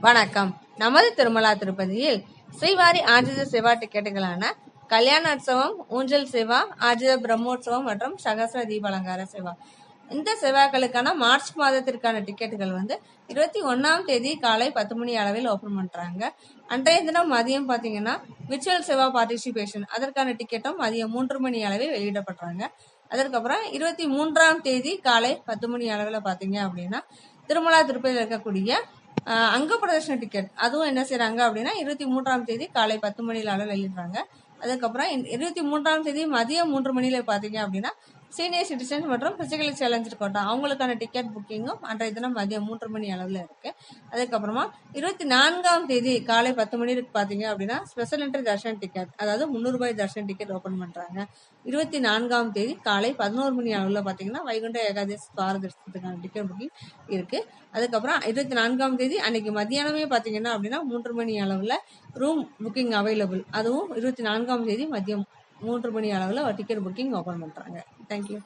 வணக்கம். நமது திருமலா திருப்பதியில் ஸ்ரீவாரி ஆஜித சேவா டிக்கெட்டுகளான கல்யாணோற்சவம், ஊஞ்சல் சேவா, ஆஜித பிரம்மோற்சவம் மற்றும் சகஸ்ர தீபாலங்கார சேவா, இந்த சேவாக்களுக்கான மார்ச் மாதத்திற்கான டிக்கெட்டுகள் 21ஆம் தேதி காலை 10 மணி அளவில் ஓபன் பண்றாங்க. அன்றைய தினம் மதியம் பாத்தீங்கன்னா விர்ச்சுவல் சேவா பார்ட்டிசிபேஷன் அதற்கான டிக்கெட்டும் மதியம் 3 மணி அளவில் வெளியிடப்படுறாங்க. அதற்கப்புறம் 23ஆம் தேதி காலை 10 மணி அளவில் பாத்தீங்க அப்படின்னா திருமலா திருப்பதியில் இருக்கக்கூடிய அங்க பிரதர்ஷன டிக்கெட் அதுவும் என்ன செய்யறாங்க அப்படின்னா 23ஆம் தேதி காலை 10 மணி அளவில் வெளியிடுறாங்க. அதுக்கப்புறம் 23ஆம் தேதி மதியம் 3 மணில பாத்தீங்க அப்படின்னா சீனியர் சிட்டிசன்ஸ் மற்றும் பிசிக்கலி சேலஞ்சு கோட்டா அவங்களுக்கான டிக்கெட் புக்கிங்கும் அன்றைய தினம் மதியம் 3 மணி அளவில் இருக்கு. அதுக்கப்புறமா 24ஆம் தேதி காலை 10 மணிக்கு பாத்தீங்க அப்படின்னா ஸ்பெஷல் என்ட்ரி தர்ஷன் டிக்கெட், அதாவது 300 ரூபாய் தர்ஷன் டிக்கெட் ஓபன் பண்றாங்க. 24ஆம் தேதி காலை 11 மணி அளவில் பாத்தீங்கன்னா வைகுண்ட ஏகாதசி துவார தரிசனத்துக்கான டிக்கெட் புக்கிங் இருக்கு. அதுக்கப்புறம் 24ஆம் தேதி அன்னைக்கு மத்தியானமே பாத்தீங்கன்னா அப்படின்னா 3 மணி அளவுல ரூம் புக்கிங் அவைலபிள். அதுவும் 24ஆம் தேதி மதியம் 3 மணி அளவுல டிக்கெட் புக்கிங் ஓபன் பண்றாங்க. தேங்க்யூ.